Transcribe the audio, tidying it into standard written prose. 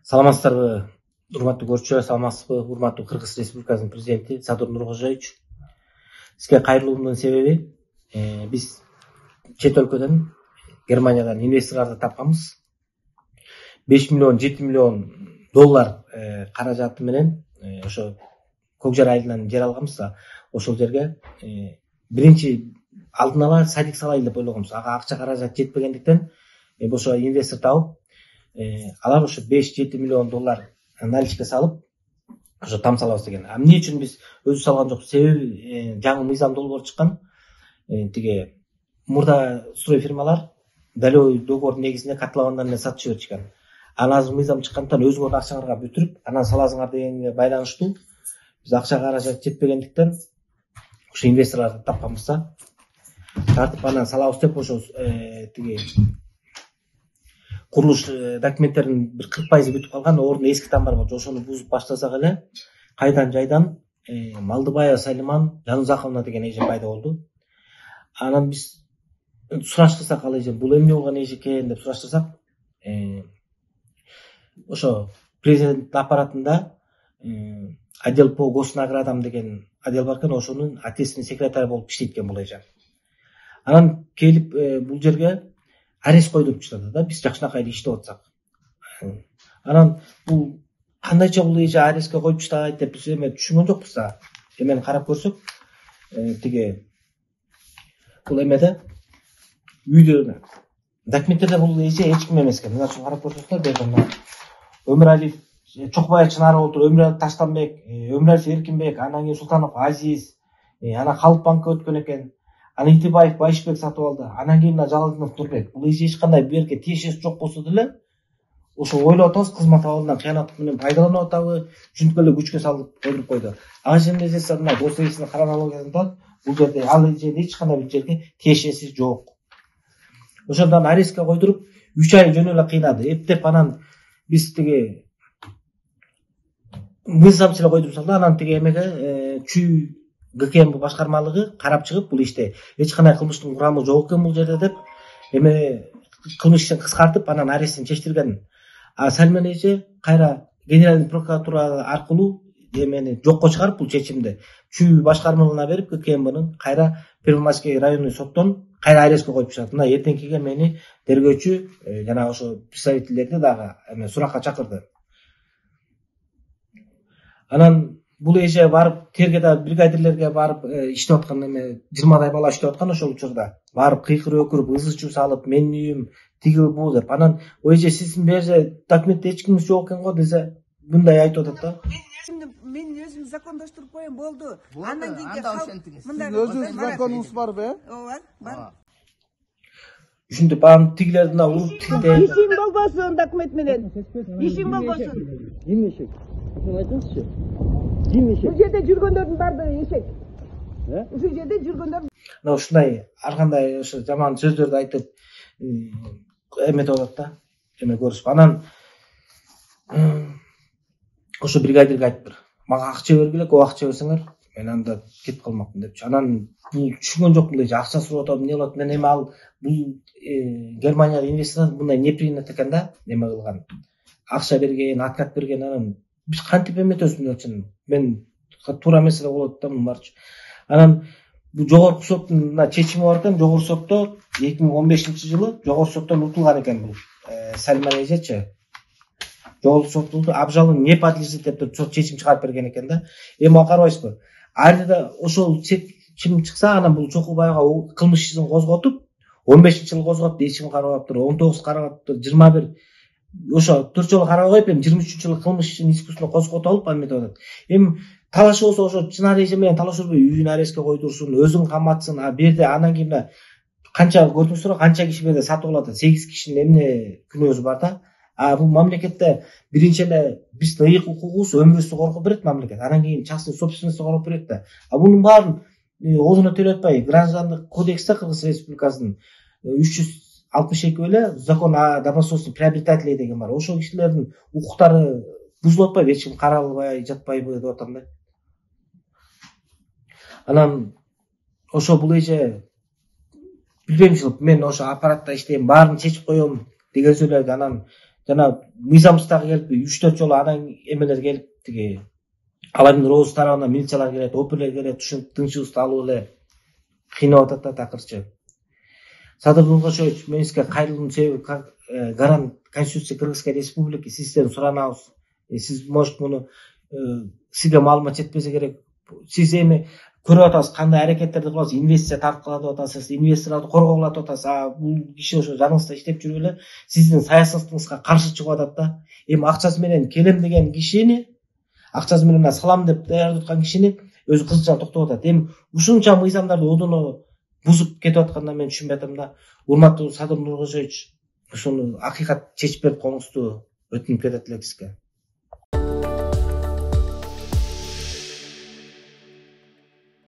Саламатсыздарбы, урматтуу көрүүчүлөр, саламатсызбы, урматтуу Кыргыз Республикасынын президенти Садыр Нуркожоевич. Сизге кайрылуумдун себеби биз чет өлкөдөн, Германиядан инвесторлорду тапканбыз. 5 миллион, 7 миллион доллар каражаты менен ошо Көкжар айылынан жер алганбыз. Ошол жерге биринчи алдын ала садик салайын деп ойлогонбуз. Ага акча каражат жетпегендиктен ошо инвестор табып, алар ошо 5-7 миллион доллар наличке салып, ошо там салабыз деген. Эмне үчүн биз өзү салган жокпуз? Себеби жаңы мыйзам долбоор чыккан. Тиги мурда строй фирмалар далёй договордун негизинде котловандар менен сатып жиберишкен. Анан азыр мыйзам чыккандыктан өзүңөрдүн акчаңарга бүтүрүп, анан саласыңар дегенге байланыштуу. Биз акча каражат жетпегендиктен ошо инвесторлорду тапканбыз. Тартып анан салабыз деп ошо тиги курулуш документтеринин бир 40% бүтүп калган, ордуна эски там бар болчу. Ошону бузуп баштасак эле кайдан жайдан Малдыбаева Сайлиман Жанузаковна деген эже пайда болду. Анан биз сураштырсак, ал эже бул эмне болгон эже экен деп сураштырсак, ошо президент аппаратында отдел по госнаградам деген отдел бар экен, ошонун ответственный секретарь болуп иштейт экен бул эже. Анан келип бул жерге арест койдурупчулар да, биз жакшынакай иштеп атсак. Анан бул кандайча бул эже арестке коюп таштайт деп биз эме түшүнгөн жокпуз да. Эмени карап көрсөк, тиги бул эмеде үйдө документтерде бул эже эч ким эмес экен. Мына ушуну карап көрсөңүздөр, берген Өмүралиев Чокбаев Чынар отур, Өмүралиев Таштанбек, Өмүралиев Эркинбек, анан кийин Султанов Азиз, анан Халык банкка өткөн экен. Анан Итибаев Байшбек сатып алды. Анан кийин Жалалдинов Нурбек. Бул эч кандай берке тиешеси жок болсо деле, ошо ойлоп атабыз, кызмат абалынан кыянаттык менен пайдаланып атабы, ушинтип эле күчкө салып койдуруп койду. Ага жерде эсесин мына дос эжесинин хронологиясында бул жерде ал эженин эч кандай бир жерге тиешеси жок. Ошондон арестке койдуруп 3 ай жөн эле кыйнады. Эптеп анан биз тиги мыйзамчы эле койдуруп салды. Анан тиги эмеге чүй ГКМ башкармалыгы карап чыгып, бул иште эч кандай кылмыштын курамы жок экен бул жерде деп, эме кылмыш ишин кыскартып, анан арестин чечтирген. Сальман эже кайра генеральный прокуратура аркылуу эмени жокко чыгарып, бул чечимди чүй башкармалыгына берип, ГКМнын кайра Первомайский районный соттон кайра арестке коюп чыгат. Мына эртеңкиге мени тергөөчү жана ошо представительдерди дагы эме суракка чакырды. Анан бул эже барып тергеде бригадирлерге барып иштеп аткан, эме 20дай бала иштеп аткан ошол учурда. Барып кыйкырып өкүрүп, ызы чуу салып, менин үйүм тиги бул деп. Анан о эже сиздин бер жерде документте эч кимиз жок экен го десе, мындай айтып атат да. Мен өзүм закондаштырып коем болду. Андан кийин Сиздин өзүңүздүн законуңуз барбы? Ооба, бар. Ушинтип анан тигилердин уруп тилде. Ишиң болбосун документ менен. Ишиң болбосун. Ким эшек? Ошону айтыңызчы. Ким эшек? Бул жерде жүргөндөрдүн баардыгы эшек. Ушул жерде жүргөндөр. Мына ушундай ар кандай ошо жаман сөздөрдү айтып эметип атат да. Эме көрүшүп. Анан ошо бригадирге айтыптыр. Мага акча бергиле, көп акча берсеңер, мен анда кетип калмакмын депчи. Анан бул түшүнгөн жокмун эле, акча сурап атам, эмне болот? Мен эми ал бул Германияда инвестор мындай не принято экен да, эме кылган. Акча берген, откат берген, анан биз кантип эметебиз мынча? Мен туура меселе болот да мун барчы. Анан бул жогорку соттун мына чечими бар экен, жогорку сотто 2015-жылы жогорку соттон утулган экен бул Сальман эжечи. Жогорку соттун абжалын не подлежит деп сот чечим чыгарып берген экен да. Эми карабайсызбы? Ар жерде ошол чечим чыкса, анан бул Чокубаевга кылмыш ишин козготуп, 15-жылы козготуп, эч ким карабаптыр, 19 карабаптыр, 21 ошо 4 жолу карабай коюп, эми 23-жылы кылмыш ишин искусственно козготуп алып эметип атат. Эми талаш болсо ошо Чынар эже менен талаш болбой үйүн арестке койдурсун, өзүн каматсын, берде анан кийин канча көрдүңүздөр, канча киши берде сатып алат, 8 кишинин эмне күнөөсү бар да. Бул мамлекетте биринчи эле биздин ыйык укугубуз, өмүрүбүздү коргоп берет мамлекет. Анан кийин частный собственностьту коргоп берет да. Бунун баарын оозуна төлөп атпай, граждандык кодексте Кыргыз Республикасынын 362 эле закон о добросовестных приобретателей деген бар. Ошол кишилердин укуктары бузулуп атпайбы, эч ким каралбай жатпайбы деп атам да. Анан ошо бул эже билбейм, мен ошо аппаратта иштейм, баарын чечип коем деген сөйлөдү. Анан жана мыйзамыбыздагы келип 3-4 жолу анан эмелер келип тиги алардын роз тарабынан милициялар келет, оперлер келет, ушинтип тынчыбызды алып эле кыйнап атат да такырчы. Садыр Нуркошевич, мен сизге кайрылуунун себеби гарант Конституция Кыргызской Республики, сизден суранабыз. Сиз может муну сизге маалымат жетпесе керек. Сиз эми көрүп атасыз кандай аракеттерди кыласыз, инвестиция тарткылатып атасыз, инвесторлорду коргоглатып атасыз. Бул киши ошо жаныңызда иштеп жүрүп эле сиздин саясатыңызга каршы чыгып атат да. Эми акчасы менен келем деген кишини, акчасы менен салам деп даярдап аткан кишини өзү кызыча токтоп атат. Эми ушунча мыйзамдарды одоно бузуп кетип атканда мен түшүнбөй атам да. Урматтуу Садыр Нуркошевич, ушуну акыйкат чечип берип коюңузду өтүнүп кетет элек сизге.